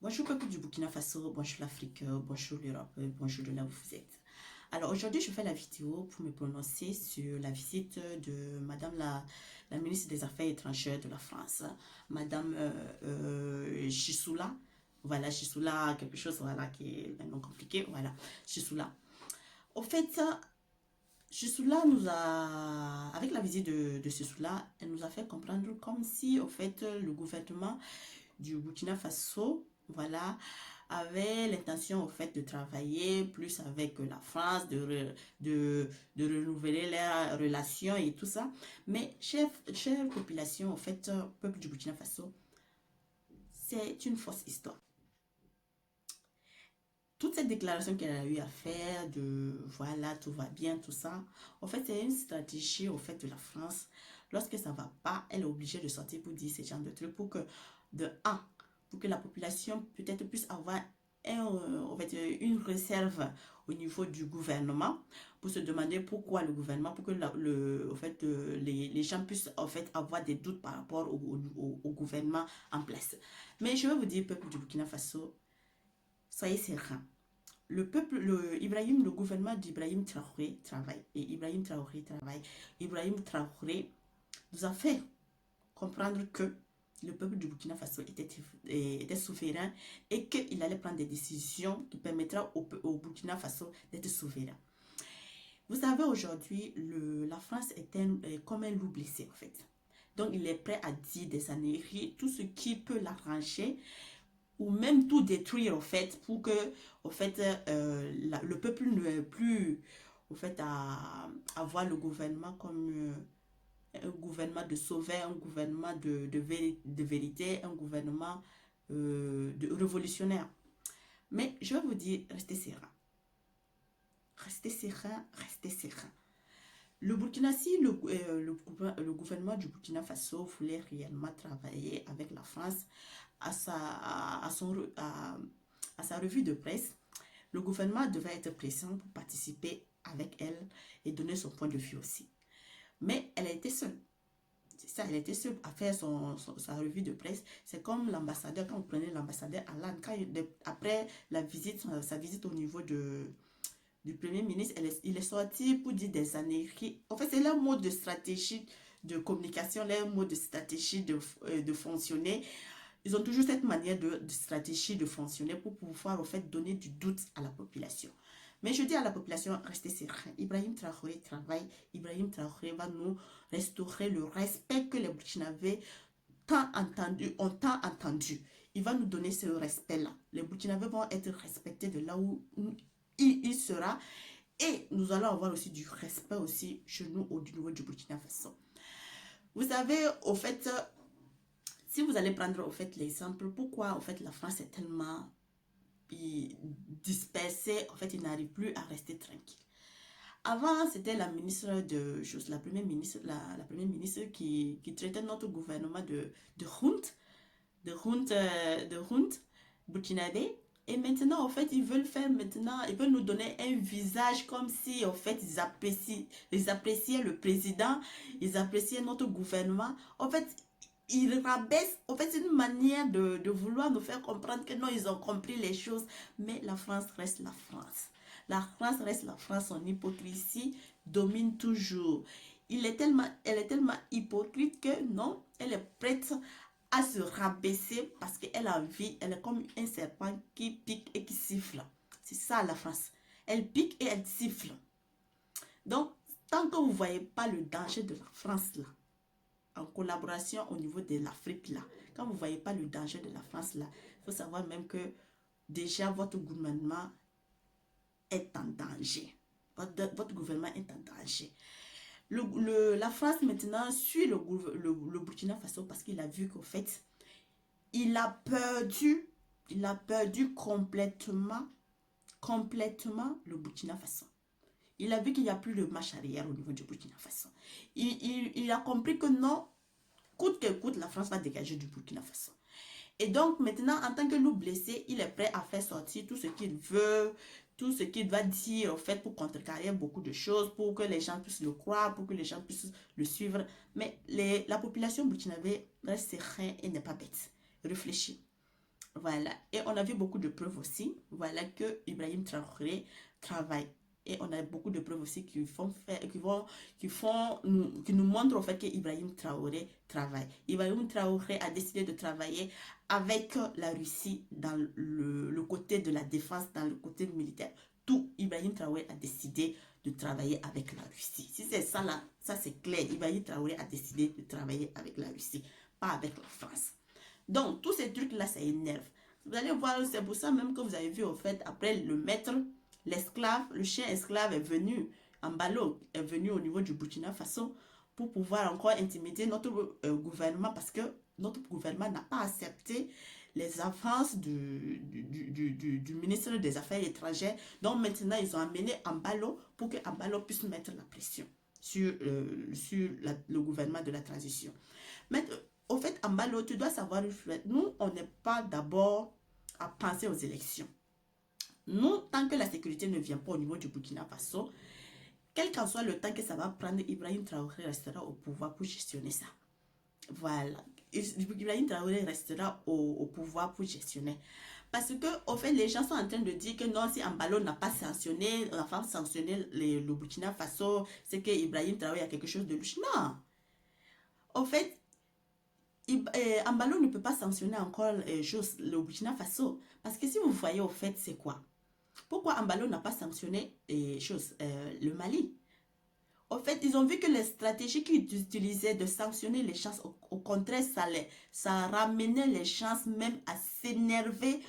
Bonjour peuple du Burkina Faso, bonjour l'Afrique, bonjour l'Europe, bonjour de là où vous êtes. Alors aujourd'hui je fais la vidéo pour me prononcer sur la visite de Madame la ministre des Affaires étrangères de la France, Madame Chisoula. Voilà, Chisoula, quelque chose voilà, qui est un nom compliqué, voilà, Chisoula. Au fait, Chisoula nous a, avec la visite de Chisoula, elle nous a fait comprendre comme si, au fait, le gouvernement du Burkina Faso, voilà, avait l'intention au fait de travailler plus avec la France, de renouveler leurs relations et tout ça. Mais chère population, au fait, peuple du Burkina Faso, c'est une fausse histoire. Toute cette déclaration qu'elle a eu à faire de voilà, tout va bien, tout ça, en fait, c'est une stratégie au fait de la France. Lorsque ça va pas, elle est obligée de sortir pour dire ce genre de trucs pour que, de un, pour que la population peut-être puisse avoir en fait, une réserve au niveau du gouvernement pour se demander pourquoi le gouvernement, pour que en fait, les gens puissent en fait, avoir des doutes par rapport au gouvernement en place. Mais je vais vous dire, peuple du Burkina Faso, soyez serein. Le peuple, le gouvernement d'Ibrahim Traoré travaille. Et Ibrahim Traoré travaille. Ibrahim Traoré nous a fait comprendre que le peuple du Burkina Faso était souverain et qu'il allait prendre des décisions qui permettront au Burkina Faso d'être souverain. Vous savez, aujourd'hui, la France est comme un loup blessé, en fait. Donc, il est prêt à dire des âneries, tout ce qui peut l'arranger ou même tout détruire, en fait, pour que, en fait, le peuple ne ait plus, en fait, à voir le gouvernement comme un gouvernement de sauveur, un gouvernement de vérité, un gouvernement de révolutionnaire. Mais je vais vous dire, restez serein. Restez serein, restez serein. Le Burkina, si le gouvernement du Burkina Faso voulait réellement travailler avec la France à à sa revue de presse, le gouvernement devait être présent pour participer avec elle et donner son point de vue aussi. Mais elle a été seule. C'est ça, elle était seule à faire sa revue de presse. C'est comme l'ambassadeur, quand vous prenez l'ambassadeur Alan, après sa visite au niveau du Premier ministre, il est sorti pour dire des années. En fait, c'est leur mode de stratégie de communication, leur mode de stratégie de fonctionner. Ils ont toujours cette manière de stratégie de fonctionner pour pouvoir en fait donner du doute à la population. Mais je dis à la population, restez serein. Ibrahim Traoré travaille. Ibrahim Traoré va nous restaurer le respect que les Burkinabés ont tant entendu. Il va nous donner ce respect-là. Les Burkinabés vont être respectés de là où il sera. Et nous allons avoir aussi du respect aussi chez nous au niveau du Burkina Faso. Vous savez, au fait, si vous allez prendre au fait l'exemple, pourquoi en fait la France est tellement dispersée, en fait il n'arrive plus à rester tranquille. Avant, c'était la ministre la première ministre qui traitait notre gouvernement de Hunt, de Hunt, burkinabé. Et maintenant, en fait, ils veulent nous donner un visage comme si, en fait, ils appréciaient le président, ils appréciaient notre gouvernement. En fait, ils rabaissent, en fait, c'est une manière de vouloir nous faire comprendre que non, ils ont compris les choses, mais la France reste la France. La France reste la France, son hypocrisie domine toujours. Elle est tellement hypocrite que non, elle est prête à se rabaisser parce qu'elle a envie, elle est comme un serpent qui pique et qui siffle. C'est ça la France. Elle pique et elle siffle. Donc, tant que vous ne voyez pas le danger de la France là, en collaboration au niveau de l'Afrique là, quand vous ne voyez pas le danger de la France là, il faut savoir même que déjà votre gouvernement est en danger. Votre gouvernement est en danger. La France maintenant suit le Burkina Faso parce qu'il a vu qu'en fait, il a perdu complètement le Burkina Faso. Il a vu qu'il n'y a plus de marche arrière au niveau du Burkina Faso. Il a compris que non, coûte que coûte, la France va dégager du Burkina Faso. Et donc maintenant, en tant que loup blessé, il est prêt à faire sortir tout ce qu'il veut, tout ce qu'il va dire, en fait, pour contrecarrer beaucoup de choses, pour que les gens puissent le croire, pour que les gens puissent le suivre. Mais la population burkinabé reste sereine et n'est pas bête. Réfléchis. Voilà. Et on a vu beaucoup de preuves aussi. Voilà que Ibrahim Traoré travaille. Et on a beaucoup de preuves aussi qui nous montrent au fait que Ibrahim Traoré travaille. Ibrahim Traoré a décidé de travailler avec la Russie dans le côté de la défense, dans le côté militaire. Tout, Ibrahim Traoré a décidé de travailler avec la Russie. Si c'est ça là, ça c'est clair. Ibrahim Traoré a décidé de travailler avec la Russie, pas avec la France. Donc, tous ces trucs-là, ça énerve. Vous allez voir, c'est pour ça même que vous avez vu, au fait, après le maître, l'esclave, le chien esclave est venu, Ambalo est venu au niveau du Burkina Faso pour pouvoir encore intimider notre gouvernement parce que notre gouvernement n'a pas accepté les avances du ministre des Affaires étrangères. Donc maintenant, ils ont amené Ambalo pour que Ambalo puisse mettre la pression sur le gouvernement de la transition. Mais au fait, Ambalo, tu dois savoir, nous, on n'est pas d'abord à penser aux élections. Nous, tant que la sécurité ne vient pas au niveau du Burkina Faso, quel qu'en soit le temps que ça va prendre, Ibrahim Traoré restera au pouvoir pour gestionner ça. Voilà. Ibrahim Traoré restera au pouvoir pour gestionner. Parce que, au fait, les gens sont en train de dire que non, si Ambalo n'a pas sanctionné, enfin sanctionné le Burkina Faso, c'est que Ibrahim Traoré a quelque chose de louche. Non. Au fait, Ambalo ne peut pas sanctionner encore le Burkina Faso. Parce que si vous voyez au fait, c'est quoi? Pourquoi Ambalo n'a pas sanctionné le Mali? Au fait, ils ont vu que les stratégies qu'ils utilisaient de sanctionner les chances, au contraire, ça ramenait les chances même à s'énerver